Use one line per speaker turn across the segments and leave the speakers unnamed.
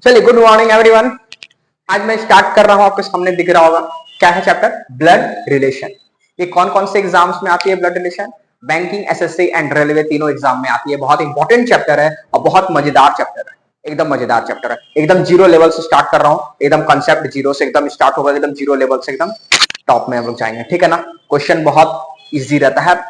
चलिए, good morning everyone. आज मैं स्टार्ट कर रहा हूं, आपके सामने दिख रहा होगा क्या है चैप्टर, ब्लड रिलेशन। ये कौन कौन से एग्जाम्स में आती है blood relation? Banking, SSC and railway, तीनों एग्जाम में आती है। बहुत इंपॉर्टेंट चैप्टर है और बहुत मजेदार चैप्टर है, एकदम मजेदार चैप्टर है। एकदम जीरो लेवल से स्टार्ट कर रहा हूं, एकदम कंसेप्ट जीरो से एकदम स्टार्ट होगा, एकदम जीरो लेवल से एकदम टॉप में हम लोग जाएंगे, ठीक है ना। क्वेश्चन बहुत इजी रहता है,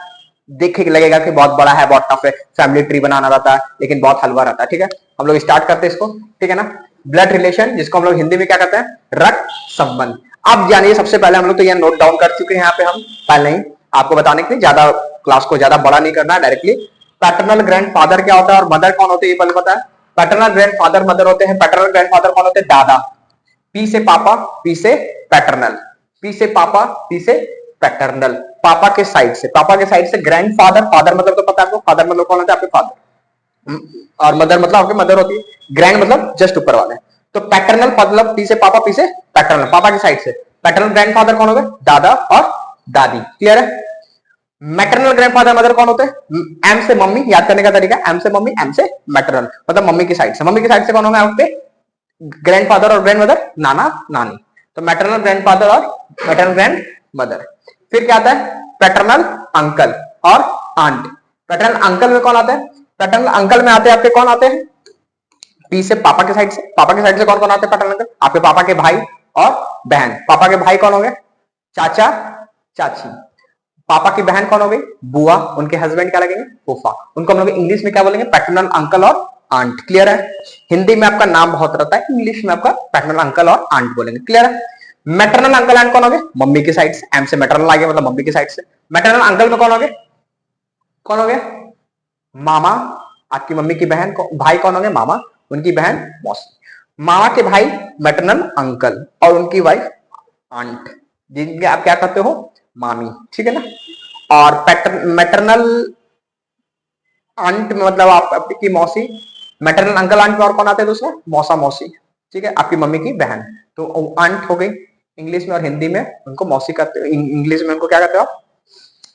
देखे लगेगा कि बहुत बड़ा है, बहुत टफ है, फैमिली ट्री बनाना रहता है, लेकिन बहुत हलवा रहता है, ठीक है। हम लोग स्टार्ट करते हैं इसको, ठीक है ना। ब्लड रिलेशन, जिसको हम लोग हिंदी में क्या कहते हैं, रक्त संबंध। अब जानिए, सबसे पहले हम लोग तो यह नोट डाउन कर चुके हैं यहाँ पे हम पहले ही, आपको बताने के लिए, ज्यादा क्लास को ज्यादा बड़ा नहीं करना है, डायरेक्टली। पैटर्नल ग्रैंडफादर क्या होता है और मदर कौन होते हैं, ये पहले पता है। पैटर्नल ग्रैंडफादर मदर होते हैं। पैटर्नल ग्रैंडफादर कौन होते हैं, दादा। पी से पापा, पी से पैटर्नल, पी से पापा, पी से पैटर्नल, पापा के साइड से। पापा के साइड से ग्रैंडफादर, फादर मतलब तो पता है आपको, फादर मतलब कौन होता है, आपके फादर, और मदर मतलब आपके मदर होती है। ग्रैंड मतलब जस्ट ऊपर वाले। तो पैटर्नल मतलब पी से पापा, पी से पैटर्नल, पापा की साइड से। पैटर्नल ग्रैंडफादर कौन हो गए, दादा और दादी, क्लियर है। मैटरनल ग्रैंडफादर मदर कौन होते हैं, एम से मम्मी, याद करने का तरीका, एम से मम्मी, एम से मैटरनल, मतलब मम्मी की साइड से। मम्मी की साइड से कौन होगा आपके, ग्रैंडफादर और ग्रैंड मदर, नाना नानी। तो मैटरनल ग्रैंडफादर और मैटरनल ग्रैंड मदर। फिर क्या आता है, पैटर्नल अंकल और आंट। पैटर्नल अंकल में कौन आता है, पैटर्नल अंकल में आते हैं आपके कौन आते हैं, पी से पापा के साइड से। पापा के साइड से कौन कौन आते हैं पैटर्नल अंकल, आपके पापा के भाई और बहन। पापा के भाई कौन हो गए, चाचा चाची। पापा की बहन कौन हो गई, बुआ। उनके हस्बैंड क्या लगेंगे, फूफा। उनको हम लोग इंग्लिश में क्या बोलेंगे, पैटर्नल अंकल और आंट, क्लियर है। हिंदी में आपका नाम बहुत रहता है, इंग्लिश में आपका पैटर्नल अंकल और आंट बोलेंगे, क्लियर है। मैटरनल अंकल आंट कौन हो गए, मम्मी की साइड से। एम से मैटरनल आ गया, मतलब मम्मी की साइड से। मैटरनल अंकल में कौन हो गए, कौन हो गए, मामा। आपकी मम्मी की बहन भाई कौन हो गए, मामा। उनकी बहन मौसी। मामा के भाई मैटरनल अंकल और उनकी वाइफ आंट, जिनके आप क्या कहते हो, मामी, ठीक है ना। और मैटरनल आंट में मतलब आपकी मौसी। मैटरनल अंकल आंट में और कौन आते हैं दूसरा, मौसा मौसी, ठीक है, आपकी मम्मी की बहन। तो आंट हो गई इंग्लिश में, और हिंदी में उनको मौसी कहते हो। इंग्लिश में उनको क्या कहते हो,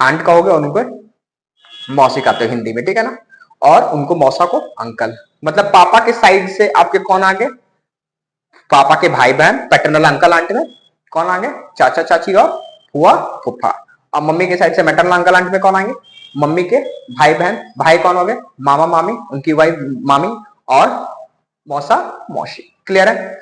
आंट कहोगे, और उनको मौसी कहते हो हिंदी में, ठीक है ना। और उनको मौसा को अंकल, मतलब पापा के साइड से आपके कौन आ गए, पापा के भाई बहन। पैटर्नल अंकल आंट में कौन आ गए, चाचा चाची और फुआ फूफा। अब मम्मी के साइड से मैटरनल अंकल आंट में कौन आएंगे, मम्मी के भाई बहन। भाई कौन हो गए, मामा मामी, उनकी वाइफ मामी और मौसा मौसी, क्लियर है।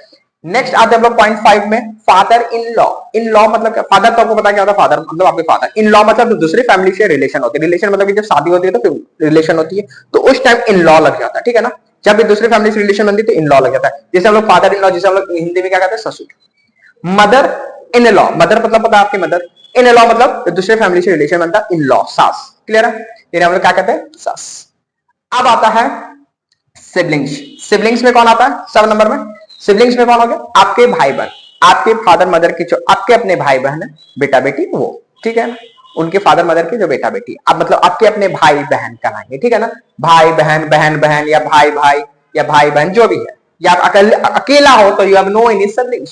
नेक्स्ट आते हैं हम लोग पॉइंट 5 में, father in law. In law मतलब क्या, फादर तो आपको पता क्या होता है, फादर मतलब आपके फादर। इन लॉ मतलब दूसरी फैमिली से रिलेशन होती है। रिलेशन मतलब जब शादी होती है तो फिर रिलेशन होती है, तो उस टाइम इन लॉ लग जाता है, ठीक है ना। जब भी दूसरी फैमिली से रिलेशन बनती है तो इन लॉ लग जाता है। जैसे हम लोग फादर इन लॉ, जैसे हम लोग हिंदी में क्या कहते हैं, ससुर। मदर इन लॉ, मदर मतलब पता है आपकी मदर। इन लॉ मतलब दूसरे फैमिली से रिलेशन बनता है, इन लॉ सास, क्लियर है। हम लोग क्या कहते हैं, सास। अब आता है सिबलिंग्स। सिबलिंग्स में कौन आता है, सब नंबर में। सिबलिंग्स में कौन हो गया, आपके भाई बहन, आपके फादर मदर की जो आपके अपने भाई बहन है, बेटा बेटी, वो, ठीक है ना। उनके फादर मदर की जो बेटा बेटी, अब मतलब आपके अपने भाई बहन कहलाएंगे, ठीक है ना। भाई बहन, बहन बहन, या भाई भाई, या भाई बहन, जो भी है। या आप अकेला हो तो you have no any siblings.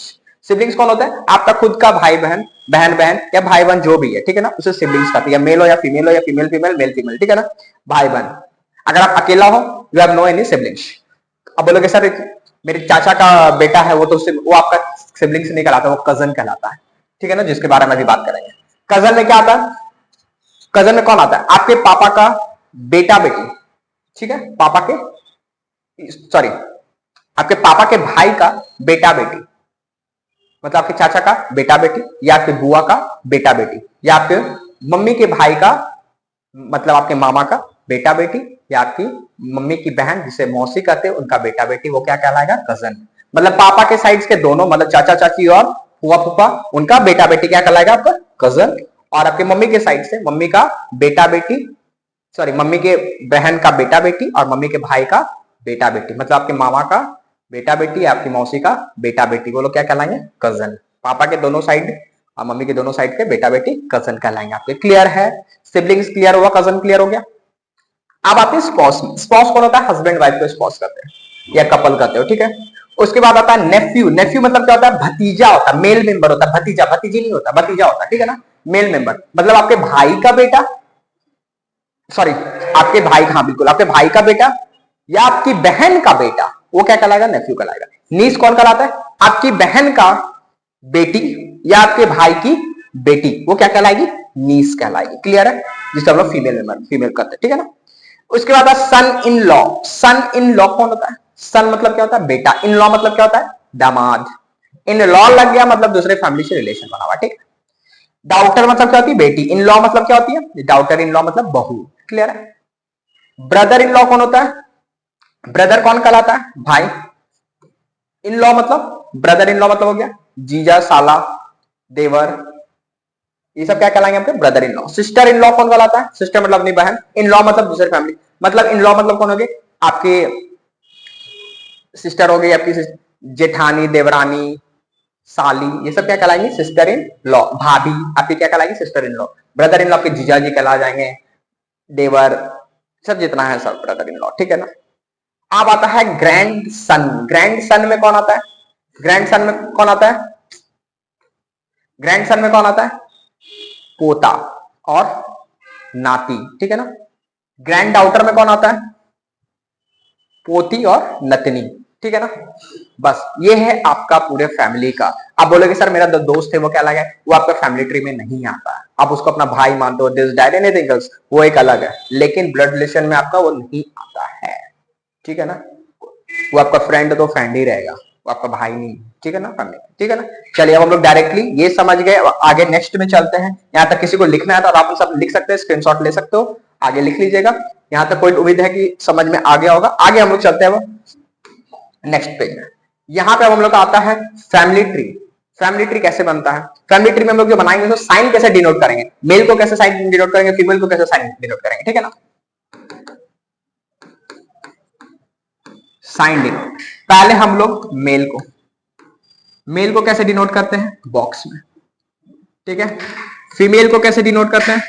Siblings कौन होता है, आपका खुद का भाई बहन, बहन बहन या भाई बहन जो भी है, ठीक है ना, उसे सिबलिंग्स कहते हैं। या मेल हो या फीमेल हो, या फीमेल फीमेल, मेल फीमेल, ठीक है ना, भाई बहन। अगर आप अकेला हो, you have no any siblings. अब बोलोगे सर मेरे चाचा का बेटा है, वो तो वो आपका सिबलिंग्स नहीं कहलाता, वो कजन कहलाता है, ठीक है ना, जिसके बारे में अभी बात करेंगे। कजन में क्या आता है, कजन में कौन आता है, आपके पापा का बेटा बेटी, ठीक है, पापा के सॉरी आपके पापा के भाई का बेटा बेटी, मतलब आपके चाचा का बेटा बेटी, या आपके बुआ का बेटा बेटी, या आपके मम्मी के भाई का, मतलब आपके मामा का बेटा बेटी, या आपकी मम्मी की बहन जिसे मौसी कहते हैं, उनका बेटा बेटी, वो क्या कहलाएगा, कजन। मतलब पापा के साइड के दोनों, मतलब चाचा चाची और फुआ फूफा, उनका बेटा बेटी क्या कहलाएगा, आपका कजन। और आपके मम्मी के साइड से मम्मी का बेटा बेटी, सॉरी मम्मी के बहन का बेटा बेटी और मम्मी के भाई का बेटा बेटी, मतलब आपके मामा का बेटा बेटी, आपकी मौसी का बेटा बेटी, वो लोग क्या कहलाएंगे, कजन। पापा के दोनों साइड और मम्मी के दोनों साइड के बेटा बेटी कजन कहलाएंगे आपके, क्लियर है। सिबलिंग्स क्लियर हुआ, कजन क्लियर हो गया। अब आते हैं स्पॉस में। स्पॉस कौन होता है, हस्बैंड वाइफ को स्पॉस करते हैं या कपल करते हो, ठीक है। उसके बाद आता है नेफ्यू। नेफ्यू मतलब क्या होता है, भतीजा होता है, मेल मेंबर होता है। भतीजा, भतीजी नहीं होता, भतीजा होता है, ठीक है ना, मेल मेंबर। मतलब आपके भाई का बेटा, सॉरी आपके भाई, हाँ बिल्कुल, आपके भाई का बेटा या आपकी बहन का बेटा, वो क्या कहलाएगा, नेफ्यू कहलाएगा। नीस कौन कहलाता है, आपकी बहन का बेटी या आपके भाई की बेटी, वो क्या कहलाएगी, नीस कहलाएगी। क्लियर है, जिसे हम लोग फीमेल करते हैं, ठीक है ना। उसके बाद सन in law. Sun in law कौन होता है, सन मतलब क्या होता है बेटा, इन लॉ मतलब क्या होता है दामाद, इन लॉ लग गया मतलब दूसरे फैमिली से रिलेशन बना हुआ, ठीक है। डाउटर मतलब क्या होती है बेटी, इन लॉ मतलब क्या होती है, डाउटर इन लॉ मतलब बहू। क्लियर है। ब्रदर इन लॉ कौन होता है, ब्रदर कौन कहलाता है, भाई। इन लॉ मतलब, ब्रदर इन लॉ मतलब हो गया जीजा, साला, देवर, ये सब क्या कहलाएंगे आपके brother in law. Sister in law कौन कहलाता है, सिस्टर मतलब अपनी बहन, इन लॉ मतलब दूसरे फैमिली, मतलब इन लॉ मतलब कौन हो गए, आपके सिस्टर हो गई, आपकी जेठानी, देवरानी, साली, ये सब क्या कहलाएंगे सिस्टर इन लॉ। भाभी आपकी क्या कहलाएगी, sister in law. Brother in law आपके जीजा जी कहला जाएंगे, देवर, सब जितना है सब ब्रदर इन लॉ, ठीक है ना। अब आता है ग्रैंड सन। ग्रैंड सन में कौन आता है, ग्रैंड सन में कौन आता है, ग्रैंड सन में कौन आता है, पोता और नाती, ठीक है ना। ग्रैंड डाउटर में कौन आता है, पोती और नतनी, ठीक है ना। बस ये है आपका पूरे फैमिली का। आप बोलोगे सर मेरा दोस्त है वो क्या अलग है, वो आपका फैमिली ट्री में नहीं आता है, आप उसको अपना भाई मानते हो, दिस डैड एनीथिंग एल्स, वो एक अलग है, लेकिन ब्लड रिलेशन में आपका वो नहीं आता है, ठीक है ना। वो आपका फ्रेंड तो फ्रेंड ही रहेगा, वो आपका भाई नहीं, ठीक है ना फैमिली, ठीक है ना। चलिए अब हम लोग डायरेक्टली ये समझ गए, आगे नेक्स्ट में चलते हैं। यहाँ तक किसी को लिखना है तो आप सब लिख सकते हैं, स्क्रीनशॉट ले सकते हो, आगे लिख लीजिएगा। यहाँ तक कोई उम्मीद है कि समझ में आ गया होगा। आगे हम लोग चलते हैं नेक्स्ट पेज में। यहाँ पे हम लोग का आता है फैमिली ट्री। फैमिली ट्री कैसे बनता है, फैमिली ट्री में हम लोग जो बनाएंगे तो साइन कैसे डिनोट करेंगे, मेल को कैसे साइन डिनोट करेंगे, फीमेल को कैसे साइन डिनोट करेंगे, ठीक है ना। साइन डिनोट, पहले हम लोग मेल को कैसे डिनोट करते हैं, बॉक्स में, ठीक है। फीमेल को कैसे डिनोट करते हैं,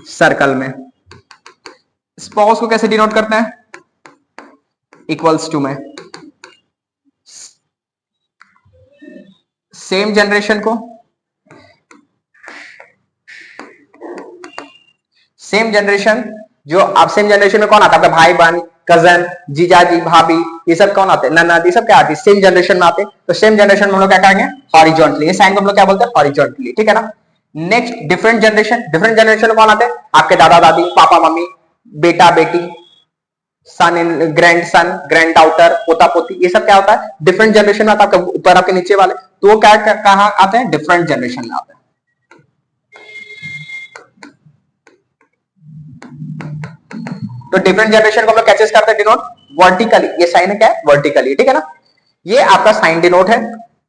सर्कल में। स्पाउस को कैसे डिनोट करते हैं, इक्वल्स टू में। सेम जनरेशन को, सेम जनरेशन, जो आप सेम जनरेशन में कौन आता है, भाई बहन, कजन, जीजाजी, भाभी, ये सब कौन आते हैं, ननद, ये सब क्या आती है, सेम जनरेशन में आते हैं। तो सेम जनरेशन में हम लोग क्या करेंगे, हॉरिजॉन्टली, ये साइन को हम लोग क्या बोलते हैं, हॉरिजॉन्टली, ठीक है ना। Next different generation, different generation में कौन आते हैं, आपके दादा दादी, पापा मम्मी, बेटा बेटी, सन इन, ग्रैंड सन, ग्रैंड डाउटर, पोता पोती, ये सब क्या होता है डिफरेंट जनरेशन में आता है। ऊपर आपके नीचे वाले तो वो क्या कहां आते हैं, डिफरेंट जनरेशन में आते हैं। तो डिफरेंट जनरेशन को हम लोग कैसे करते हैं डिनोट, वर्टिकली। ये साइन है क्या है, वर्टिकली, ठीक है ना। ये आपका साइन डिनोट है।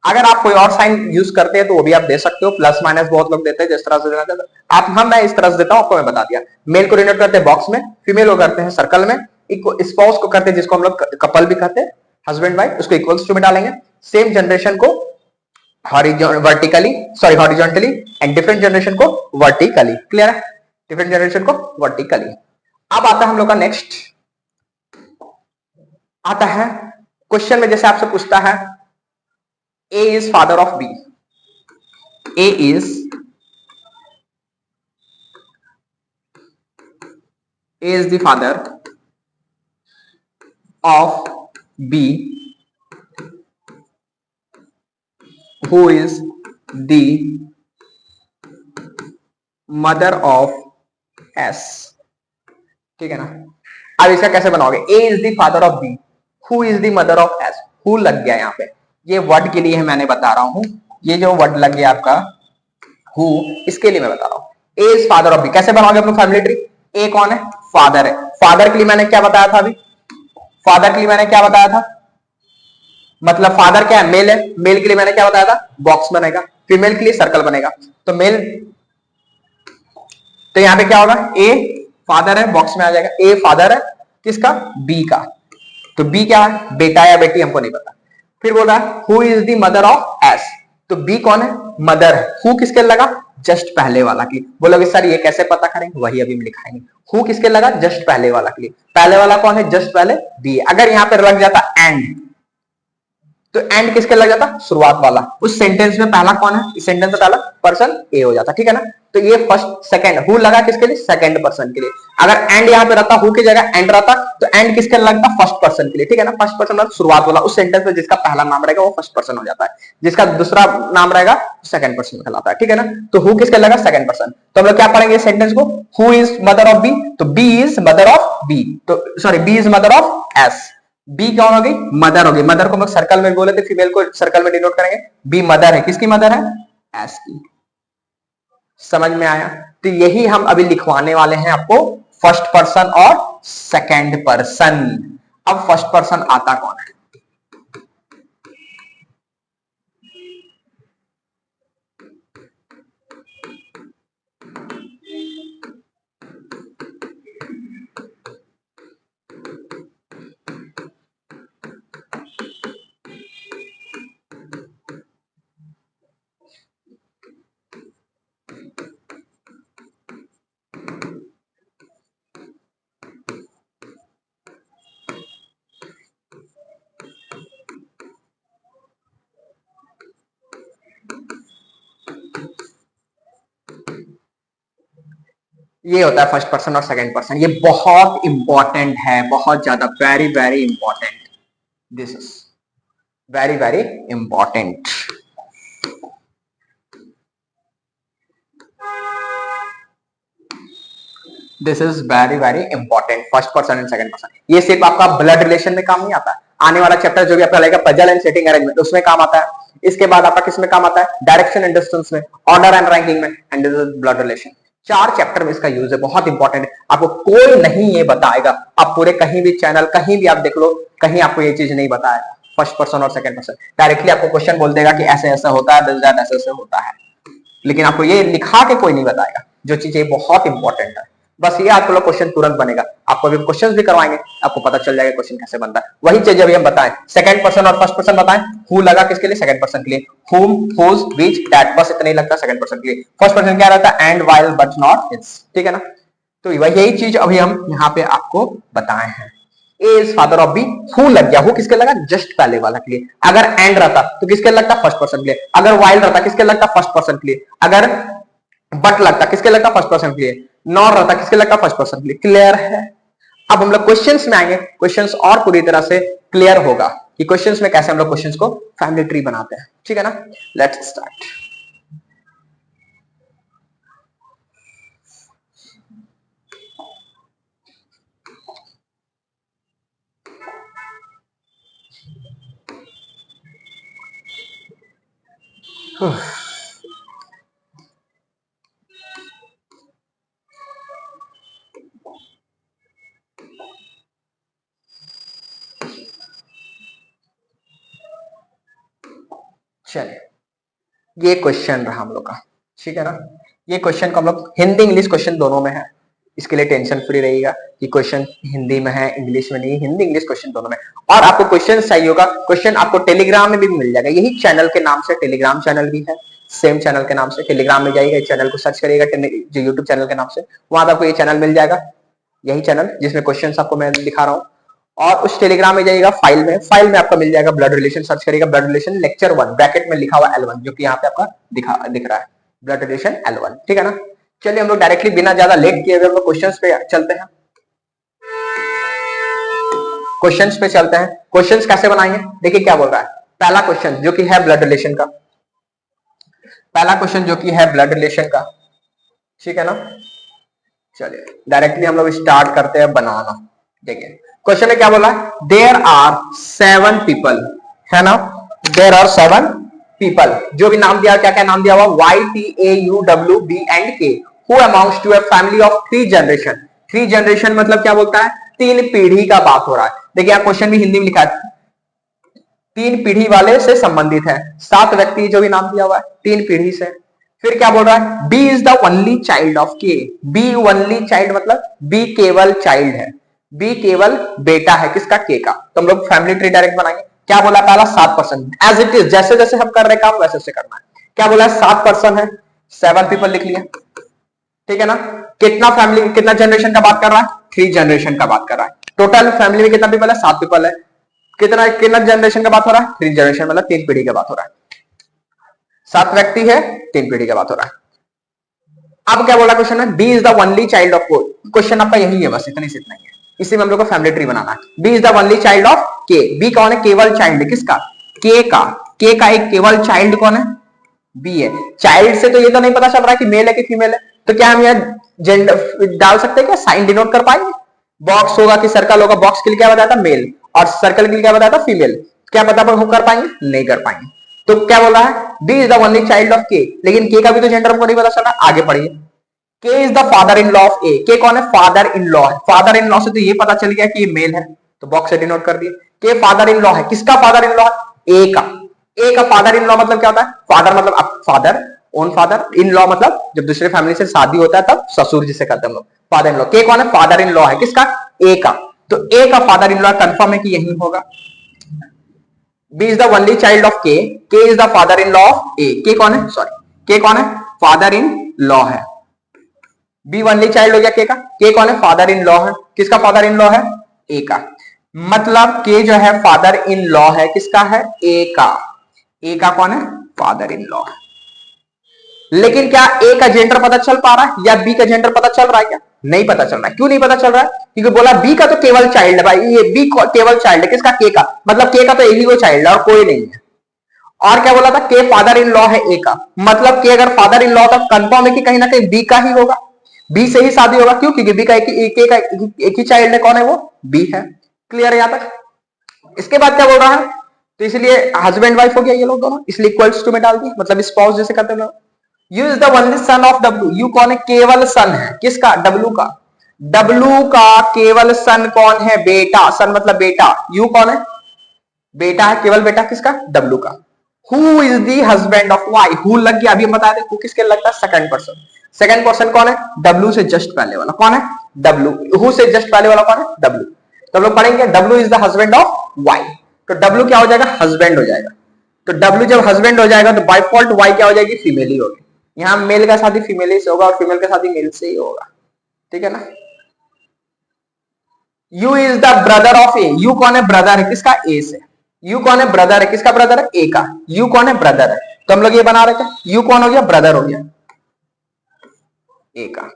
अगर आप कोई और साइन यूज करते हैं तो वो भी आप दे सकते हो, प्लस माइनस बहुत लोग देते हैं, जिस तरह से देना चाहते हैं आप, हम मैं इस तरह से देता हूं, आपको मैं बता दिया। मेल को डिनोट करते हैं बॉक्स में, फीमेल को करते हैं सर्कल में, स्पाउस को करते हैं जिसको हम लोग कपल भी कहते हैं, हस्बैंड वाइफ, उसको इक्वल्स टू में डालेंगे। सेम जनरेशन को vertically, sorry horizontally, and different generation को वर्टिकली। क्लियर है, डिफरेंट जनरेशन को वर्टिकली। अब आता है हम लोग का नेक्स्ट, आता है क्वेश्चन में जैसे आपसे पूछता है A is father of B, A is the father of B, who is the mother of S, ठीक है ना। अब इसका कैसे बनाओगे, A is the father of B, who is the mother of S, who लग गया यहाँ पे, ये वर्ड के लिए है, मैंने बता रहा हूं, ये जो वर्ड लग गया आपका हु, इसके लिए मैं बता रहा हूं। ए इज फादर ऑफ बी, कैसे बनाओगे अपना फैमिली ट्री, ए कौन है, फादर है, फादर के लिए मैंने क्या बताया था अभी, फादर के लिए मैंने क्या बताया था, मतलब फादर क्या है, मेल है, मेल के लिए मैंने क्या बताया था, बॉक्स बनेगा, फीमेल के लिए सर्कल बनेगा। तो मेल, तो यहां पे क्या होगा, ए फादर है, बॉक्स में आ जाएगा, ए फादर है किसका, बी का, तो बी क्या है, बेटा या बेटी हमको नहीं पता। फिर बोल रहा है who is the mother of S, तो बी कौन है, मदर है, हु किसके लगा, जस्ट पहले वाला के लिए। बोलोगे सर ये कैसे पता करेंगे, वही अभी हम लिखाएंगे, हु किसके लगा, जस्ट पहले वाला के लिए, पहले वाला कौन है, जस्ट पहले बी। अगर यहां पर लग जाता एंड, तो एंड किसके लग जाता, शुरुआत वाला। उस सेंटेंस में पहला कौन है, इस सेंटेंस में पहला पर्सन ए हो जाता, ठीक है ना। तो ये फर्स्ट सेकंड, हु लगा किसके लिए, सेकंड पर्सन के लिए। अगर एंड यहाँ पे रहता, हु की जगह एंड रहता, तो एंड किसके लगता, फर्स्ट पर्सन के लिए, ठीक है ना। फर्स्ट पर्सन मतलब शुरुआत वाला, उस सेंटेंस में जिसका पहला नाम रहेगा वो फर्स्ट पर्सन हो जाता है, जिसका दूसरा नाम रहेगा सेकंड पर्सन कहलाता है, ठीक है ना। तो हु किसके लगा, सेकंड पर्सन। तो हम लोग क्या पढ़ेंगे सेंटेंस को, who is mother of B, तो B is mother of B, तो sorry B is mother of S. B कौन होगी, मदर होगी। मदर को हम सर्कल में बोले थे, फीमेल को सर्कल में डिनोट करेंगे। बी मदर है, किसकी मदर है, एस की। समझ में आया। तो यही हम अभी लिखवाने वाले हैं आपको, फर्स्ट पर्सन और सेकंड पर्सन। अब फर्स्ट पर्सन आता कौन है, ये होता है फर्स्ट पर्सन और सेकंड पर्सन। ये बहुत इंपॉर्टेंट है, बहुत ज्यादा, very very important. This is very very important. This is very very important, first person and second person. ये सिर्फ आपका ब्लड रिलेशन में काम नहीं आता है, आने वाला चैप्टर जो भी आपका रहेगा पजल एंड सेटिंग अरेंजमेंट, उसमें काम आता है। इसके बाद आपका किस में काम आता है, डायरेक्शन एंड डिस्टेंस में, ऑर्डर एंड रैंकिंग में, and this is blood relation. 4 chapter में इसका यूज है, बहुत इंपॉर्टेंट है। आपको कोई नहीं ये बताएगा, आप पूरे कहीं भी चैनल कहीं भी आप देख लो, कहीं आपको ये चीज नहीं बताएगा। फर्स्ट पर्सन और सेकंड पर्सन डायरेक्टली आपको क्वेश्चन बोल देगा कि ऐसे ऐसा होता है, दिस दैट ऐसे ऐसे होता है, लेकिन आपको ये लिखा के कोई नहीं बताएगा। जो चीजें बहुत इंपॉर्टेंट है, बस ये आपको लोग क्वेश्चन तुरंत बनेगा। आपको अभी क्वेश्चंस भी करवाएंगे, आपको पता चल जाएगा क्वेश्चन कैसे बनता है। वही चीज अभी हम बताएं, सेकंड पर्सन और फर्स्ट पर्सन बताएं। हु लगा किसके लिए, सेकंड पर्सन के लिए। हुम, हुज, व्हिच, दैट, बस इतना ही लगता है सेकंड पर्सन के लिए। फर्स्ट पर्सन क्या रहता है, and, while, but, not, it's, ठीक है ना। तो यही चीज अभी हम यहाँ पे आपको बताए हैं। A is father of B, who लग गया, हु किसके लगा, जस्ट पहले वाला के लिए। अगर एंड रहता तो किसके लगता, फर्स्ट पर्सन के लिए। अगर वाइल रहता किसके लगता, फर्स्ट पर्सन के लिए। अगर बट लगता किसके लगता, फर्स्ट पर्सन के लिए। नॉर रहता किसके लगता, फर्स्ट पर्सन के लिए। क्लियर है। अब हम लोग क्वेश्चंस में आएंगे, क्वेश्चंस और पूरी तरह से क्लियर होगा कि क्वेश्चंस में कैसे हम लोग क्वेश्चंस को फैमिली ट्री बनाते हैं, ठीक है ना। Let's start. चलिए ये क्वेश्चन रहा हम लोग का, ठीक है ना। ये क्वेश्चन को हम लोग हिंदी इंग्लिश क्वेश्चन दोनों में है, इसके लिए टेंशन फ्री रहिएगा कि क्वेश्चन हिंदी में है इंग्लिश में नहीं, हिंदी इंग्लिश क्वेश्चन दोनों में। और आपको क्वेश्चन चाहिए होगा, क्वेश्चन आपको टेलीग्राम में भी मिल जाएगा, यही चैनल के नाम से टेलीग्राम चैनल भी है, सेम चैनल के नाम से टेलीग्राम में जाइएगा, चैनल को सर्च करिएगा जो यूट्यूब चैनल के नाम से, वहां आपको ये चैनल मिल जाएगा, यही चैनल जिसमें क्वेश्चन आपको मैं दिखा रहा हूँ। और उस टेलीग्राम में जाइएगा, फाइल में आपका मिल जाएगा ब्लड रिलेशन, सर्च करिएगा ब्लड रिलेशन लेक्चर 1, ब्रैकेट में लिखा हुआ L1, जो कि यहाँ पे आपका दिख रहा है ब्लड रिलेशन L1, ठीक है ना। चलिए हम लोग डायरेक्टली बिना ज्यादा लेट किए हुए हम लोग क्वेश्चंस पे चलते हैं। क्वेश्चंस पे चलते हैं। क्वेश्चंस कैसे बनाएंगे, देखिए क्या बोल रहा है। पहला क्वेश्चन जो कि है ब्लड रिलेशन का, पहला क्वेश्चन जो कि है ब्लड रिलेशन का, ठीक है ना। चलिए डायरेक्टली हम लोग स्टार्ट करते हैं बनाना। देखिए क्वेश्चन में क्या बोला है, देयर आर 7 पीपल, है ना, देयर आर 7 पीपल। जो भी नाम दिया, क्या क्या नाम दिया हुआ, YTAUWB and K, who amounts to a family of 3 generation. 3 generation मतलब क्या बोलता है, 3 पीढ़ी का बात हो रहा है। देखिए आप क्वेश्चन भी हिंदी में लिखा है, 3 पीढ़ी वाले से संबंधित है। 7 व्यक्ति जो भी नाम दिया हुआ है 3 पीढ़ी से। फिर क्या बोल रहा है, B is the only child of K. B only child मतलब बी केवल चाइल्ड है, बी केवल बेटा है किसका, के का। तो हम लोग फैमिली ट्री डायरेक्ट बनाएंगे। क्या बोला, पहला 7 पर्सन, एज इट इज, जैसे जैसे हम कर रहे काम वैसे वैसे करना है। क्या बोला है, 7 पर्सन है, 7 पीपल लिख लिया, ठीक है ना। कितना फैमिली, कितना जनरेशन का बात कर रहा है, 3 जनरेशन का बात कर रहा है। टोटल फैमिली में कितना पीपल है, 7 पीपल है। कितना कितना जनरेशन का बात हो रहा है? 3 जनरेशन, मतलब 3 पीढ़ी का बात हो रहा है। 7 व्यक्ति है, 3 पीढ़ी का बात हो रहा है। अब क्या बोला क्वेश्चन में? B is the only child of K. Question आपका यही है, बस इतनी से इतना ही है। इसी में हम लोग को फैमिली ट्री बनाना है। B is the only child of K. B कौन है? केवल चाइल्ड किसका? के का। के का एक केवल चाइल्ड कौन है? बी है। चाइल्ड से तो ये तो नहीं पता चल रहा कि मेल है कि फीमेल है, तो क्या हम यहाँ जेंडर डाल सकते हैं? क्या साइन डिनोट कर पाएंगे? बॉक्स होगा कि सर्कल होगा? बॉक्स के लिए क्या बताया था? मेल, और सर्कल के लिए क्या बताया था? फीमेल। क्या पता पर हम कर पाएंगे? नहीं कर पाएंगे। तो क्या बोल रहा है? B is the only child of K, लेकिन के का भी तो जेंडर हमको नहीं पता चला। आगे पढ़िए। K is the father in law of A. K कौन है? फादर इन लॉ है। फादर इन लॉ से तो ये पता चल गया कि ये मेल है, तो बॉक्स से डिनोट कर दिए। के फादर इन लॉ है। किसका फादर इन लॉ है? ए का। ए का फादर इन लॉ मतलब क्या होता है? फादर मतलब father, own father, in law मतलब जब दूसरे फैमिली से शादी होता है तब ससुर जिसे कहते हैं हम लोग, फादर इन लॉ। के कौन है? फादर इन लॉ है। किसका? ए का। तो ए का फादर इन लॉ कंफर्म है कि यही होगा। B is the only child of K. K is the father in law of A. K कौन है? सॉरी, के कौन है? फादर इन लॉ है। बी ओनली चाइल्ड हो गया के का। के कौन है? फादर इन लॉ है। किसका फादर इन लॉ है? ए का। मतलब के जो है फादर इन लॉ है। किसका है? ए का। ए का कौन है? फादर इन लॉ है। लेकिन क्या ए का जेंडर पता चल पा रहा है या बी का जेंडर पता चल रहा है? क्या नहीं पता चल रहा है। क्यों नहीं पता चल रहा है? क्योंकि बोला बी का तो केवल चाइल्ड है भाई, ये बी केवल चाइल्ड है। किसका? के का। मतलब के का तो एक ही वो चाइल्ड है और कोई नहीं है। और क्या बोला था? के फादर इन लॉ है ए का। मतलब के अगर फादर इन लॉ था, कंफर्म है कि कहीं ना कहीं बी का ही होगा, बी से ही शादी होगा। क्यों? क्योंकि बी का एक ही चाइल्ड है। कौन है वो? बी है। क्लियर है यहां तक? इसके बाद क्या बोल रहा है? तो इसलिए हस्बैंड वाइफ हो गया ये लोग दोनों, इसलिए इक्वल्स टू में डाल दिया, मतलब स्पाउस जैसे कहते हैं। You is the only son of W. You कौन है? केवल सन है। किसका? डब्ल्यू का। डब्ल्यू का केवल सन कौन है? बेटा। सन मतलब बेटा। यू कौन है? बेटा है, केवल बेटा। किसका? डब्ल्यू का। Who is the husband of Y. Who लग गया, अभी हम बता दें। हु किसके लगता है? Second person. सेकंड पर्सन कौन है? डब्ल्यू से जस्ट पहले वाला कौन है? डब्ल्यू। हु से जस्ट पहले वाला कौन है? डब्ल्यू। तो हम लोग पढ़ेंगे W is the husband of Y. तो डब्ल्यू क्या हो जाएगा? हस्बैंड हो जाएगा। तो डब्ल्यू जब हस्बैंड हो जाएगा तो बाय फॉल्ट वाई क्या हो जाएगी? फीमेल ही होगी। यहां मेल का शादी फीमेल से होगा और फीमेल का शादी मेल से ही होगा। ठीक है ना? You is the brother of A. You कौन है? ब्रदर है। किसका? ए से। यू कौन है? ब्रदर है। किसका ब्रदर है? ए का। यू कौन है? ब्रदर है। तो हम लोग ये बना रहे थे, यू कौन हो गया? ब्रदर हो गया ए का।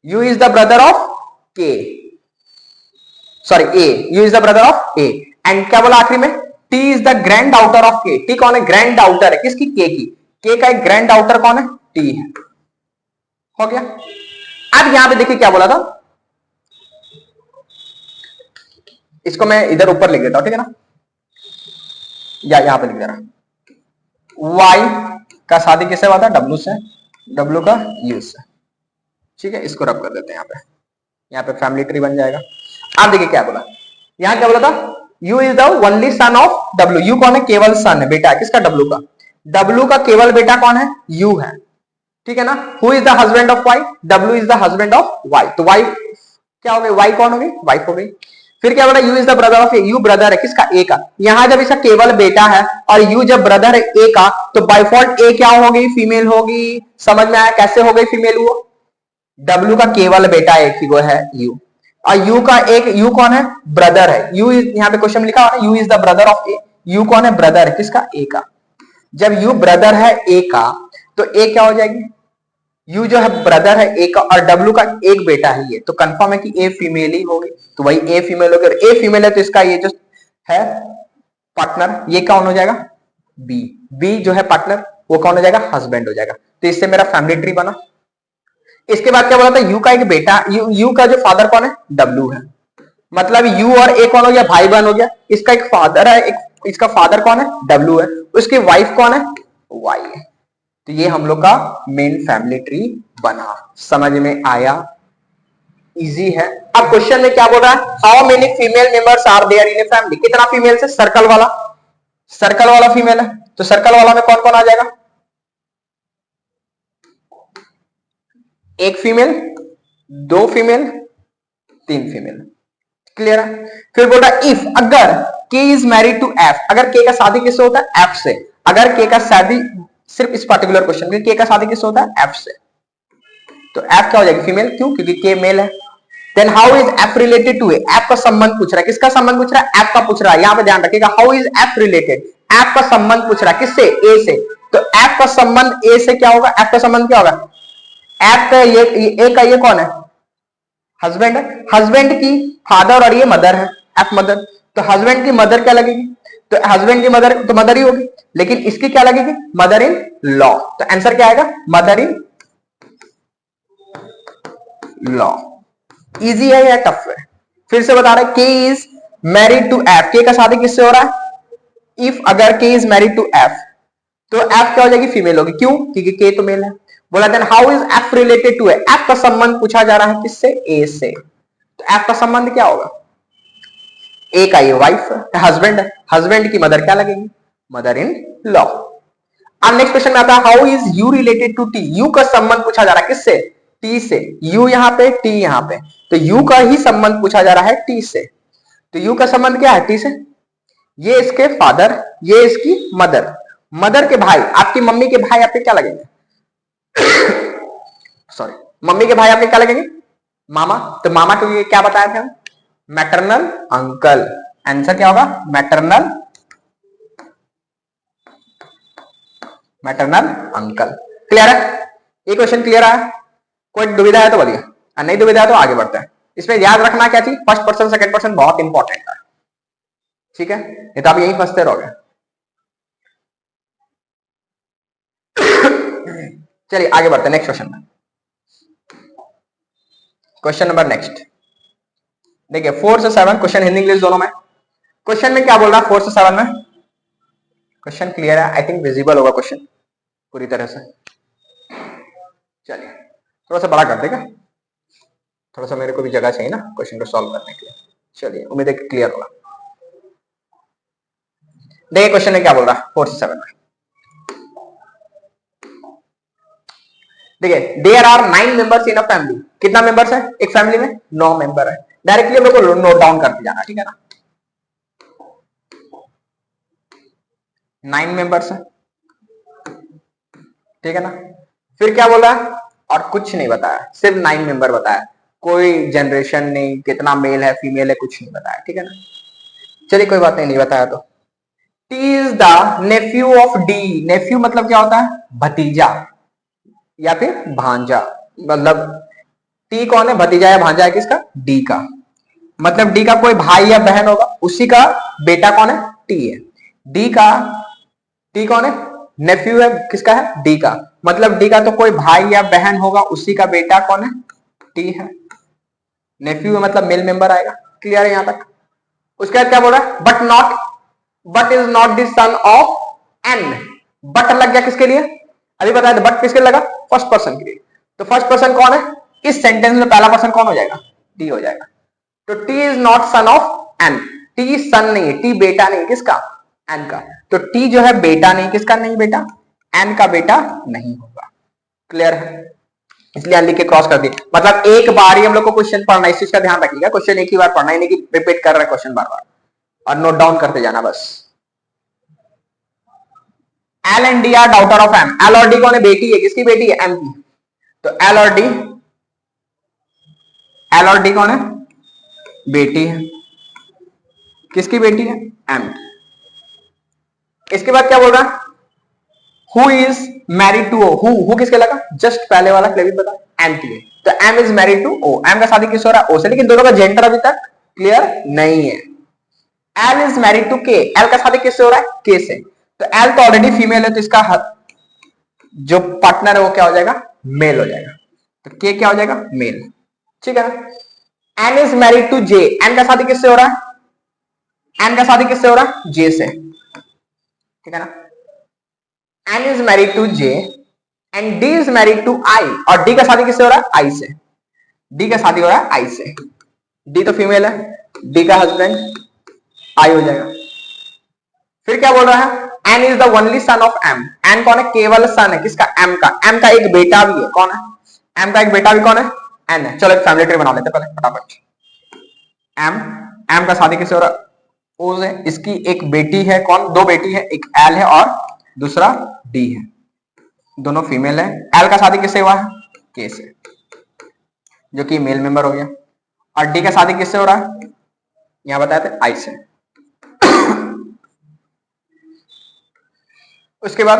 U is the brother of K, sorry A. U is the brother of A. And क्या बोला आखिरी में? T is the granddaughter of K. T कौन है? ग्रैंड डाउटर है। किसकी? के की। के का एक ग्रैंड डाउटर कौन है? टी है। हो गया। अब यहां पे देखिए क्या बोला था, इसको मैं इधर ऊपर लिख देता हूं, ठीक है ना, या यहां पे लिख दे रहा। वाई का शादी किससे हुआ था? डब्ल्यू से। डब्ल्यू का यू से। ठीक है, इसको रब कर देते हैं यहाँ पे फैमिली ट्री बन जाएगा। आप देखिए क्या बोला, यहां क्या बोला था? You is the only son of W. You कौन है? केवल सन है, बेटा है। किसका? डब्ल्यू का। डब्ल्यू का केवल बेटा कौन है? यू है। ठीक है ना? Who is the husband of Y? W is the husband of Y. तो वाई क्या हो गई? वाई कौन हो गई? वाइफ हो गई। फिर क्या बोला? You is the brother of A. You brother है। किसका? ए का। यहां जब इसका केवल बेटा है और यू जब ब्रदर है ए का, तो बाय फॉल्ट ए क्या होगी? फीमेल होगी। समझ में आया कैसे हो गई फीमेल? वो डब्ल्यू का केवल बेटा एक ही वो है यू, और यू का एक, यू कौन है? ब्रदर है। यू यहाँ पे क्वेश्चन लिखा हुआ है, you is the brother of A. You कौन है? ब्रदर है। किसका? ए का। जब यू ब्रदर है ए का, तो ए क्या हो जाएगी? यू जो है ब्रदर है ए का और डब्ल्यू का एक बेटा है ये, तो कंफर्म है कि ए फीमेल ही होगी। तो वही ए फीमेल होगी, और ए फीमेल है तो इसका ये जो है पार्टनर, ये कौन हो जाएगा? बी। बी जो है पार्टनर, वो कौन हो जाएगा? हस्बैंड हो जाएगा। तो इससे मेरा फैमिली ट्री बना। इसके बाद क्या बोला था? यू का एक बेटा, यू का जो फादर कौन है? डब्ल्यू है। मतलब यू और ए कौन हो गया? भाई बहन हो गया। इसका एक फादर है, एक इसका फादर कौन है? डब्ल्यू है। उसकी वाइफ कौन है? वाई है। तो ये हम लोग का मेन फैमिली ट्री बना। समझ में आया? इजी है। अब क्वेश्चन में क्या बोल रहा है? How many female members are there in a family. कितना फीमेल से? सर्कल वाला, सर्कल वाला फीमेल है, तो सर्कल वाला में कौन कौन आ जाएगा? एक फीमेल, दो फीमेल, तीन फीमेल। क्लियर है? फिर बोल रहा है इफ, अगर के इज मैरिड टू एफ। अगर के का शादी किससे होता है? एफ से। अगर के का शादी, सिर्फ इस पर्टिकुलर क्वेश्चन में के का शादी किससे होता है? एफ से। तो एफ क्या हो जाएगी? फीमेल। क्यों? क्योंकि के मेल है। Then how is F related to A, F का संबंध पूछ रहा है, किसका संबंध पूछ रहा है, एफ का पूछ रहा है, यहां पे ध्यान रखिएगा, how is F related, F का संबंध पूछ रहा है किससे, ए से, तो एफ का संबंध ए से क्या होगा, एफ का संबंध क्या होगा, एफ का ये ए का ये कौन है, हस्बैंड है, हस्बैंड की फादर और ये मदर है, एफ मदर, तो हस्बैंड की मदर क्या लगेगी, तो हस्बैंड की मदर तो मदर ही होगी, लेकिन इसकी क्या लगेगी, मदर इन लॉ, तो आंसर क्या आएगा, मदर इन लॉ। इजी है या टफ है, फिर से बता रहे हैं, के इज मैरिड टू एफ, के का शादी किससे हो रहा है, इफ अगर के इज मैरिड टू एफ, तो एफ क्या हो जाएगी, फीमेल होगी, क्यों, क्योंकि के तो मेल है। बोला then how is F related to A, F का संबंध पूछा जा रहा है किससे, ए से, तो एफ का संबंध क्या होगा, ए का ये वाइफ है, हस्बैंड है, हस्बैंड की मदर क्या लगेगी, मदर इन लॉ। अब नेक्स्ट क्वेश्चन में आता है, how is U related to T, U का संबंध पूछा जा रहा है किससे, टी से, यू यहां पे टी यहां पे, तो यू का ही संबंध पूछा जा रहा है टी से, तो यू का संबंध क्या है, टी से, ये इसके फादर, ये इसकी मदर, मदर के भाई, आपकी मम्मी के भाई आपके क्या लगेंगे, सॉरी, मम्मी के भाई आपके क्या लगेंगे, मामा, तो मामा को ये क्या बताया था, मैटरनल अंकल, आंसर क्या होगा, मैटरनल अंकल। क्लियर है, ये क्वेश्चन क्लियर है, कोई दुविधा है तो बोलिए, और नहीं दुविधा है तो आगे बढ़ते हैं। इसमें याद रखना क्या चीज, फर्स्ट पर्सन सेकंड पर्सन बहुत इंपॉर्टेंट है, ठीक है, ये तो आप यही फंसते रहोगे। चलिए आगे बढ़ते हैं नेक्स्ट क्वेश्चन में, क्वेश्चन नंबर नेक्स्ट देखिए 4 से 7, क्वेश्चन हिंदी इंग्लिश दोनों में। क्वेश्चन में क्या बोल रहा है 4 से 7 में, क्वेश्चन क्लियर है, आई थिंक विजिबल होगा क्वेश्चन पूरी तरह से। चलिए थोड़ा सा बड़ा कर देगा, थोड़ा सा मेरे को भी जगह चाहिए ना क्वेश्चन को सॉल्व करने के लिए। चलिए उम्मीद है कि क्लियर होगा। देखिए क्वेश्चन में क्या बोल रहा है 4 से 7 में, देखिए there are 9 members in a family, कितना मेंबर्स है एक फैमिली में, 9 मेंबर है। डायरेक्टली हम लोग को नोट डाउन करते जाना, ठीक है ना, 9 मेंबर्स है, ठीक है ना। फिर क्या बोला, और कुछ नहीं बताया, सिर्फ 9 मेंबर बताया, कोई जनरेशन नहीं, कितना मेल है फीमेल है कुछ नहीं बताया, ठीक है ना। चलिए कोई बात नहीं बताया तो। T is the nephew of D, nephew मतलब क्या होता है, भतीजा या फिर भांजा, मतलब टी कौन है, भतीजा या भांजा है किसका, डी का, मतलब डी का कोई भाई या बहन होगा, उसी का बेटा कौन है, टी है। डी का, टी कौन है, नेफ्यू है किसका है, डी का, मतलब डी का तो कोई भाई या बहन होगा, उसी का बेटा कौन है, टी है। नेफ्यू मतलब मेल मेंबर आएगा, क्लियर है यहां तक। उसके बाद क्या बोल रहा है, but is not the son of N, but लग गया किसके लिए, अभी बताया था, बट किसके लगा, फर्स्ट पर्सन के लिए, तो फर्स्ट पर्सन कौन है, इस सेंटेंस में पहला पर्सन कौन हो जाएगा, टी हो जाएगा। तो T is not son of N, T son नहीं है, टी बेटा नहीं, किसका, एन का, तो टी जो है बेटा नहीं, किसका नहीं बेटा, एन का बेटा नहीं होगा। क्लियर है, इसलिए लिख के क्रॉस कर दिए, मतलब एक बार ही हम लोग को क्वेश्चन पढ़ना, इस चीज का ध्यान रखिएगा, क्वेश्चन एक ही बार पढ़ना, नहीं कि रिपीट कर रहे क्वेश्चन बार बार, और नोट डाउन करते जाना बस। L and D are daughter of M, L और डी कौन है, बेटी है, किसकी बेटी है, एम की, तो एल और डी कौन है, बेटी है, किसकी बेटी है, एम की। इसके बाद क्या बोल रहा है, who is married to O, who किसके लगा, जस्ट पहले वाला क्लियर बता, एम के लिए, तो M is married to O, M का शादी किससे हो रहा है, ओ से, लेकिन दोनों का जेंडर अभी तक क्लियर नहीं है। एल इज मैरिड टू के, एल का शादी किससे हो रहा है, के से, तो एल तो ऑलरेडी फीमेल है, तो इसका जो पार्टनर है वो क्या हो जाएगा, मेल हो जाएगा, तो के क्या हो जाएगा, मेल, ठीक है ना। N is married to J, N का शादी किससे हो रहा है, एन का शादी किससे हो रहा है, जे से, ठीक है ना। N is married to J and D is married to I, और डी का शादी किससे हो रहा है, आई से, डी का शादी हो रहा है आई से, डी तो फीमेल है, डी का हस्बैंड आई हो जाएगा। फिर क्या बोल रहा है, N is the only son of M, N कौन है, केवल सन है किसका, एम का, एम का एक बेटा भी है, कौन है, एम का एक बेटा भी कौन है, एन है। चलो एक फैमिली ट्री बना लेते हैं पहले फटाफट। एम का शादी किससे हो रहा है, ओ से, इसकी एक बेटी है, कौन, दो बेटी है, एक एल है और दूसरा डी है, दोनों फीमेल है। एल का शादी किससे हुआ है, के से, जो कि मेल मेंबर हो गया। और डी का शादी किससे हो रहा है, यहां बताए थे आई से। उसके बाद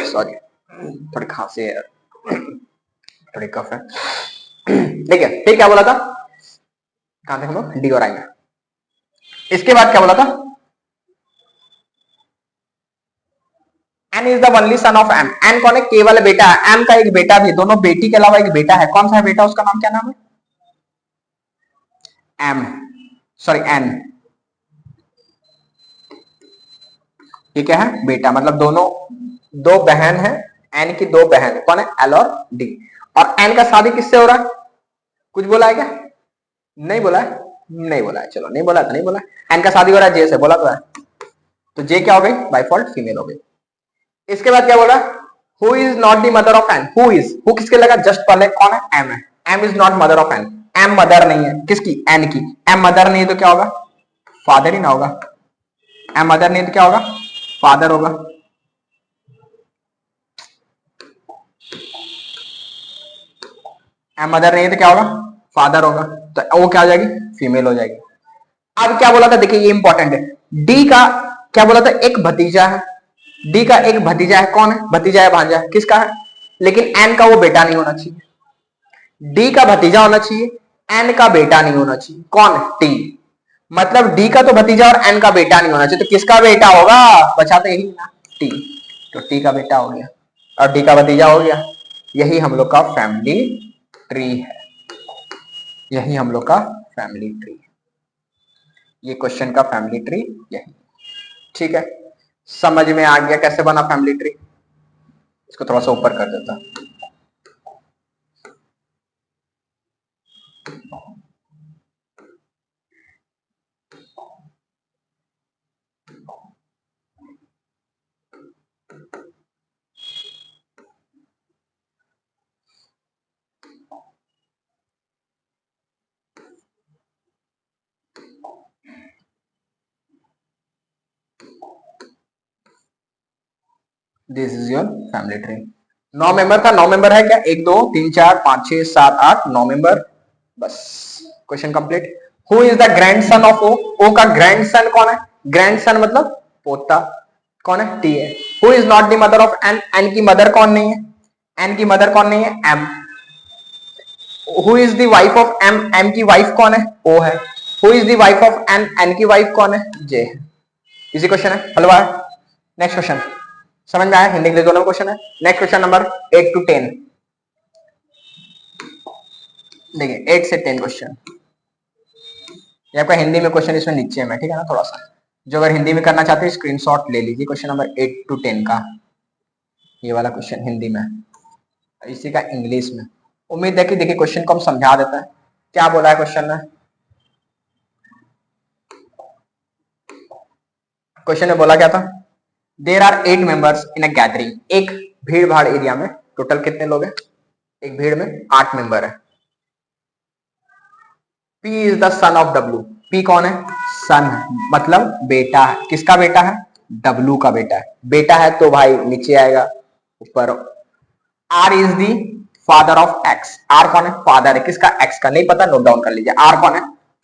सॉरी थोड़ी खांसी है, थोड़ी कफ है। ठीक है, फिर क्या बोला था, कहां थे हम लोग, डी और आई में। इसके बाद क्या बोला था, N is the only son of M. N कौन है, केवल बेटा है। एम का एक बेटा भी, दोनों बेटी के अलावा एक बेटा है। कौन सा है बेटा, उसका नाम क्या नाम है, एम, सॉरी एन। ये क्या है, बेटा, मतलब दोनों, दो बहन है, एन की दो बहन है, कौन है, एल और डी। और एन का शादी किससे हो रहा है, कुछ बोला है क्या, नहीं बोला है, नहीं बोला है, चलो नहीं बोला तो नहीं बोला। एन का शादी हो रहा है जे से, बोला तो है, तो जे क्या हो गई, बाय फॉल्ट फीमेल हो गई। इसके बाद क्या बोला, who is not the mother of N. Who is, who किसके लगा, जस्ट पहले कौन है, एम है। M is not mother of N. M mother नहीं है किसकी, एन की। एम मदर नहीं है तो क्या होगा, फादर ही ना होगा। एम मदर नहीं है तो क्या होगा, फादर होगा। एम मदर नहीं है तो क्या होगा, फादर होगा, तो वो क्या हो जाएगी, फीमेल हो जाएगी। अब क्या बोला था, देखिए ये इंपॉर्टेंट है। डी का क्या बोला था, एक भतीजा है, डी का एक भतीजा है, कौन है, भतीजा है, भांजा है, किसका है, लेकिन एन का वो बेटा नहीं होना चाहिए। डी का भतीजा होना चाहिए, एन का बेटा नहीं होना चाहिए, कौन, टी। मतलब डी का तो भतीजा और एन का बेटा नहीं होना चाहिए, तो किसका बेटा होगा, बचा तो यही ना, टी। तो टी का बेटा हो गया और डी का भतीजा हो गया। यही हम लोग का फैमिली ट्री है, यही हम लोग का फैमिली ट्री है। ये क्वेश्चन का फैमिली ट्री यही, ठीक है। समझ में आ गया कैसे बना फैमिली ट्री, इसको थोड़ा सा ऊपर कर देता। This is your family tree. 9 member था, 9 मेंबर है क्या, 1 2 3 4 5 6 7 8 9 मेंबर, बस question complete. Who is the grandson of O, O का ग्रैंडसन कौन है, ग्रैंडसन मतलब पोता, कौन है, टी है। Who is not the mother of N, N की मदर कौन नहीं है, एन की मदर कौन नहीं है, M. Who is the wife of M, M की वाइफ कौन है, ओ है। Who is the wife of N, N की वाइफ कौन है, जे है। इसी क्वेश्चन है, हलवा है। नेक्स्ट क्वेश्चन, समझ में आया, हिंदी इंग्लिश दोनों क्वेश्चन है। नेक्स्ट क्वेश्चन नंबर 8 to 10, देखिए 8 से 10 क्वेश्चन। ये आपका हिंदी में क्वेश्चन इसमें नीचे में, ठीक है ना, थोड़ा सा जो अगर हिंदी में करना चाहते हैं स्क्रीनशॉट ले लीजिए। क्वेश्चन नंबर 8 to 10 का ये वाला क्वेश्चन हिंदी में, इसी का इंग्लिश में। उम्मीद है कि देखिए क्वेश्चन को हम समझा देता है। क्या बोला है क्वेश्चन में, क्वेश्चन में बोला क्या था, there are 8 members in a gathering. एक भीड़ भाड़ एरिया में टोटल कितने लोग हैं, एक भीड़ में 8 मेंबर है। P is the son of W। P कौन है, सन मतलब बेटा है, किसका बेटा है, W का बेटा है। बेटा है तो भाई नीचे आएगा ऊपर। R is the father of X। R कौन है, फादर है, किसका, X का, नहीं पता नोट डाउन कर लीजिए। R कौन है,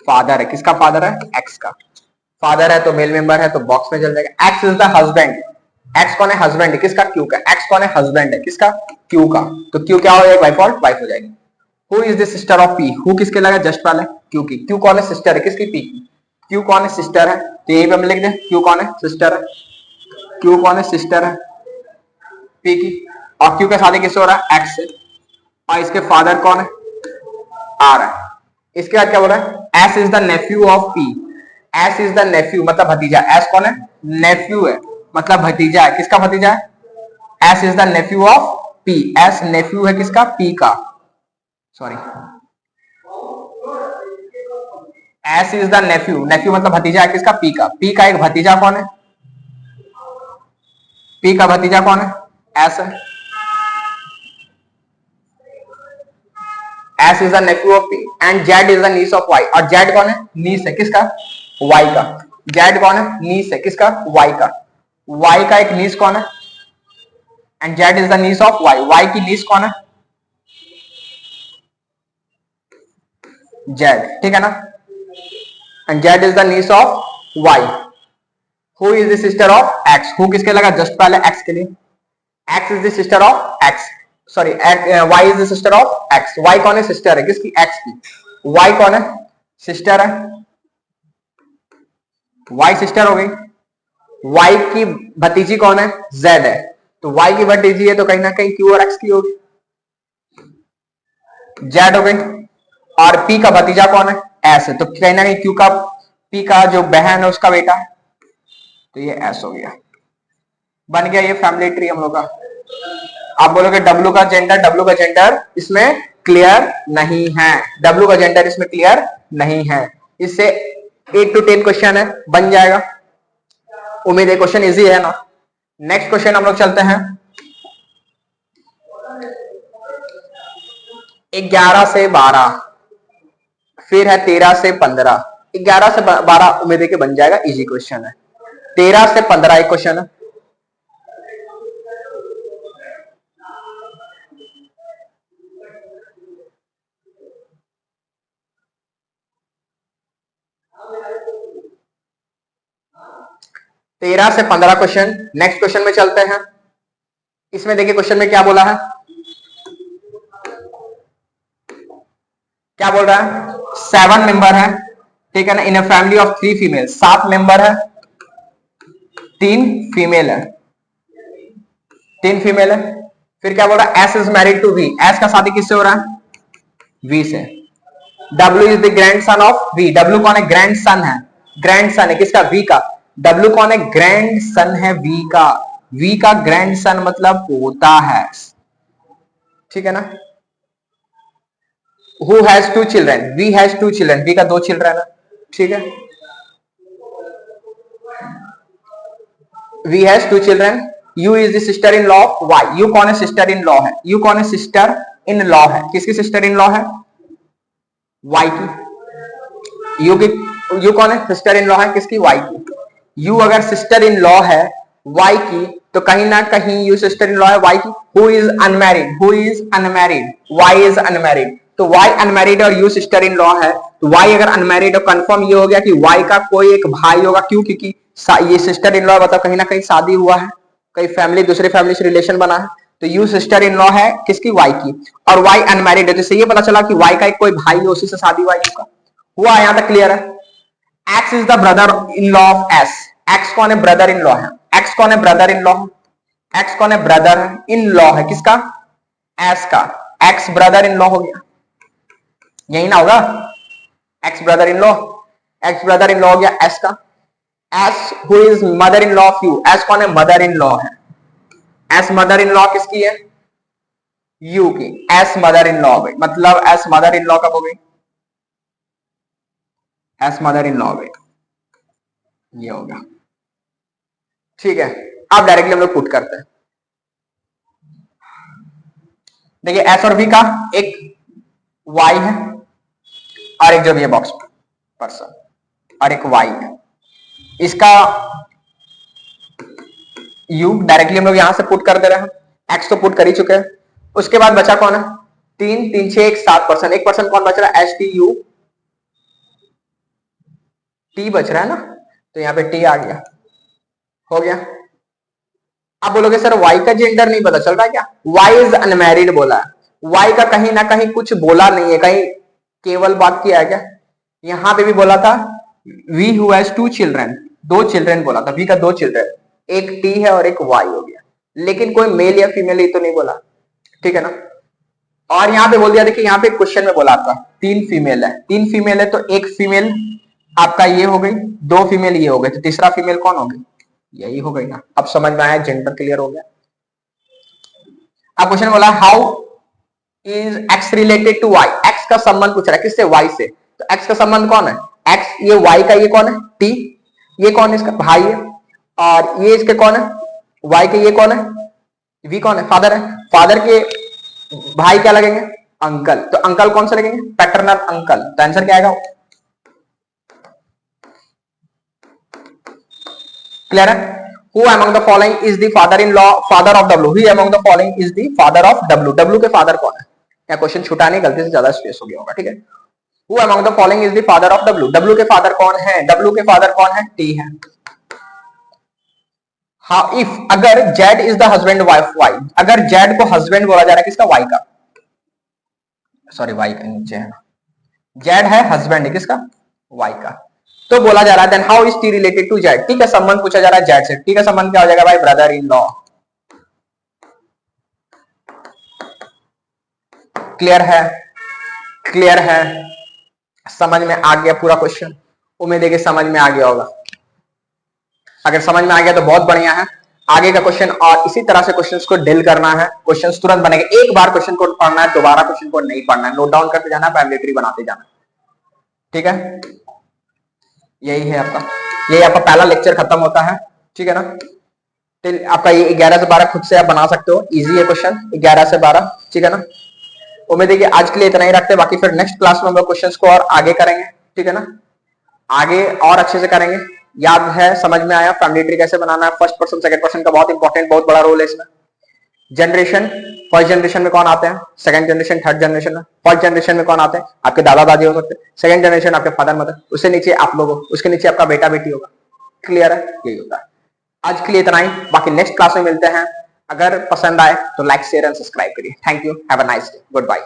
फादर है, किसका फादर है, X का। फादर है तो मेल मेंबर है तो बॉक्स में चल जाएगा। X is the husband. X कौन है, हस्बैंड है, किसका, Q का। X कौन है, हस्बैंड है, किसका, Q का, तो Q क्या हो जाएगा, बाय डिफॉल्ट वाइफ हो जाएगी। Who is the sister of P, who किसके लगा, जस्ट वाला क्यू की। क्यू कौन है, सिस्टर है, किसकी, पी की। क्यू कौन है, सिस्टर है, तो यही पे हम लिख दें क्यू कौन है, सिस्टर है। क्यू कौन है, सिस्टर है, पी की। और क्यू का शादी किससे हो रहा है, एक्स से। और इसके फादर कौन है, आर है। इसके बाद क्या बोल रहा है, S is the nephew of P. S is the nephew मतलब भतीजा। एस कौन है, नेफ्यू है मतलब भतीजा है, किसका भतीजा है, S is the nephew of P. S nephew है किसका, पी का, sorry, S is the nephew, nephew मतलब भतीजा है किसका, पी का। पी का एक भतीजा कौन है, पी का भतीजा कौन है, एस है। S is the nephew of P and Z is the niece of Y. और जेड कौन है, नीस है किसका, वाई का। जेड कौन है, नीस है किसका, वाई का। वाई का एक नीस कौन है, and Z is the niece of Y. Y की नीस कौन है, जेड, ठीक है ना, and Z is the niece of Y. Who is the sister of X, who किसके लगा जस्ट पहले एक्स के लिए, X is the sister of X, sorry Y is the sister of X. Y कौन है, सिस्टर है किसकी, x की। वाई कौन है, सिस्टर है, वाई सिस्टर हो गई। वाई की भतीजी कौन है, जेड है, तो वाई की भतीजी है तो कहीं ना कहीं क्यू और एक्स की होगी, जेड हो गई। और पी का भतीजा कौन है, एस है, तो कहीं ना कहीं क्यू का, पी का जो बहन है उसका बेटा है, तो ये एस हो गया, बन गया ये फैमिली ट्री हम लोग का। आप बोलोगे डब्ल्यू का जेंडर इसमें क्लियर नहीं है, डब्ल्यू का जेंडर इसमें क्लियर नहीं है। इससे 8 to 10 क्वेश्चन है, बन जाएगा, उम्मीद है क्वेश्चन इजी है ना। नेक्स्ट क्वेश्चन हम लोग चलते हैं 11 से 12, फिर है 13 से 15। 11 से 12 उम्मीद है कि बन जाएगा, इजी क्वेश्चन है। 13 से 15 एक क्वेश्चन है, तेरह से 15 क्वेश्चन। नेक्स्ट क्वेश्चन में चलते हैं, इसमें देखिए क्वेश्चन में क्या बोला है, क्या बोल रहा है, 7 मेंबर है, ठीक है ना, in a family of 3 female, 7 member है, 3 फीमेल है, 3 फीमेल है। फिर क्या बोल रहा है, S is married to V, S का शादी किससे हो रहा है, वी से। W is the grandson of V, W कौन है, ग्रैंड सन है, ग्रैंड सन है किसका, वी का। डब्ल्यू कौन है, ग्रैंड सन है वी का, वी का ग्रैंड सन मतलब पोता है, ठीक है ना। Who has 2 children, V has 2 children, V का 2 चिल्ड्रन है, ठीक है। V has 2 children, U is the sister in law of Y, U कौन है, सिस्टर इन लॉ है, यू कौन है, सिस्टर इन लॉ है, किसकी सिस्टर इन लॉ है, वाई की। यू कौन है, सिस्टर इन लॉ है किसकी, वाई की। यू अगर सिस्टर इन लॉ है वाई की, तो कहीं ना कहीं यू सिस्टर इन लॉ है वाई की। Who is unmarried, who is unmarried, Y is unmarried, तो वाई अनमैरिड और यू सिस्टर इन लॉ है, तो वाई अगर अनमैरिड, और कंफर्म ये हो गया कि वाई का कोई एक भाई होगा, क्यों, क्योंकि ये सिस्टर इन लॉ, मतलब कहीं ना कहीं शादी हुआ है, कहीं फैमिली, दूसरे फैमिली से रिलेशन बना है, तो यू सिस्टर इन लॉ है किसकी, वाई की। और वाई अनमैरिड है, तो इससे ये पता चला कि वाई का एक कोई भाई है, उसी से शादी वाई का हुआ, यहां तक क्लियर है। X is the brother in law of S, x कौन है, ब्रदर इन लॉ है, एक्स कौन है, ब्रदर इन लॉ, एक्स कौन है, ब्रदर इन लॉ है किसका, एस का, एक्स ब्रदर इन लॉ हो गया, यही ना होगा, x brother in law, x brother in law हो गया एस का। S who is mother in law of you, S कौन है, मदर इन लॉ है, एस मदर इन लॉ किसकी है, यू की, एस मदर इन लॉ हो गई, मतलब एस मदर इन लॉ कब हो गई, एस मदर इन लॉ हो गई, ये हो गया, ठीक है। अब डायरेक्टली हम लोग पुट करते हैं, देखिए एस और बी का एक वाई है, और एक जो भी है बॉक्स पर्सन, और एक वाई है, इसका यू डायरेक्टली हम लोग यहां से पुट कर दे रहे हैं, एक्स तो पुट कर ही चुके हैं। उसके बाद बचा कौन है, 3 3 6 1 7 पर्सन, एक पर्सन कौन बच रहा है, एच टी यू, टी बच रहा है ना, तो यहां पे टी आ गया, हो गया। आप बोलोगे सर वाई का जेंडर नहीं पता चल रहा है क्या, वाई इज अनमैरिड बोला है, वाई का कहीं ना कहीं कुछ बोला नहीं है, कहीं केवल बात किया है क्या, यहां पे भी बोला था V who has 2 children, 2 children बोला था, वी का 2 चिल्ड्रन, एक टी है और एक वाई हो गया, लेकिन कोई मेल या फीमेल ही तो नहीं बोला, ठीक है ना। और यहाँ पे बोल दिया, देखिए यहाँ पे क्वेश्चन में बोला आपका 3 फीमेल है, 3 फीमेल है, तो एक फीमेल आपका ये हो गई, 2 फीमेल ये हो गए, तो तीसरा फीमेल कौन होगी, यही हो गई ना। अब समझ में आया, जेंडर क्लियर हो गया। अब क्वेश्चन बोला how is X related to Y, X का संबंध पूछ रहा है किससे, वाई से, तो एक्स का संबंध कौन है, एक्स, ये वाई का ये कौन है, टी, ये कौन है, इसका भाई है, और ये इसके कौन है, वाई के ये कौन है, वी कौन है, फादर है, फादर के भाई क्या लगेंगे, अंकल, तो अंकल कौन से लगेंगे, पैटर्नल अंकल, तो आंसर क्या आएगा, क्लियर है। Who among the following is the father-in-law, father of W? Who among the following is the father of W? W के फादर कौन है, या क्वेश्चन छूटा नहीं, गलती से ज्यादा स्पेस हो गया होगा, ठीक है। Who among the following is the father of W? W के फादर कौन है? W के फादर कौन है? T है. How if अगर Z is the husband wife Y, अगर Z को husband बोला जा रहा है किसका? Y का. सॉरी Y के नीचे है. Z है husband किसका? Y का. तो बोला जा रहा है then how is T related to Z? T का संबंध पूछा जा रहा है Z से. T का संबंध क्या हो जाएगा भाई? Brother in law. क्लियर है? क्लियर है? समझ में आ गया पूरा क्वेश्चन? उम्मीद है कि समझ में आ गया होगा. अगर समझ में आ गया तो बहुत बढ़िया है. आगे का क्वेश्चन और इसी तरह से क्वेश्चंस को डील करना है. क्वेश्चंस तुरंत बनेंगे. एक बार क्वेश्चन को पढ़ना है, दोबारा क्वेश्चन को नहीं पढ़ना है. नोट डाउन करते जाना, फैमिली बनाते जाना. ठीक है, यही है आपका. यही आपका पहला लेक्चर खत्म होता है. ठीक है ना. तो आपका ये 11 से 12 खुद से आप बना सकते हो. इजी है क्वेश्चन 11 से 12. ठीक है ना. उम्मीद है कि आज के लिए इतना ही रखते हैं. बाकी फिर नेक्स्ट क्लास में हम लोग क्वेश्चंस को और आगे करेंगे. ठीक है ना. आगे और अच्छे से करेंगे. याद है, समझ में आया फैमिली ट्री कैसे बनाना है. फर्स्ट पर्सन सेकंड पर्सन का बहुत इंपॉर्टेंट, बहुत बड़ा रोल है इसमें. जनरेशन, फर्स्ट जनरेशन में कौन आते हैं? सेकंड जनरेशन, थर्ड जनरेशन में. फर्स्ट जनरेशन में कौन आते हैं? आपके दादा दादी हो सकते हैं. सेकंड जनरेशन आपके फादर मदर. उससे नीचे आप लोग हो. उसके नीचे आपका बेटा बेटी होगा. क्लियर है? यही होता है. आज के लिए इतना ही. बाकी नेक्स्ट क्लास में मिलते हैं. अगर पसंद आए तो लाइक शेयर एंड सब्सक्राइब करिए. Thank you. Have a nice day. Good bye.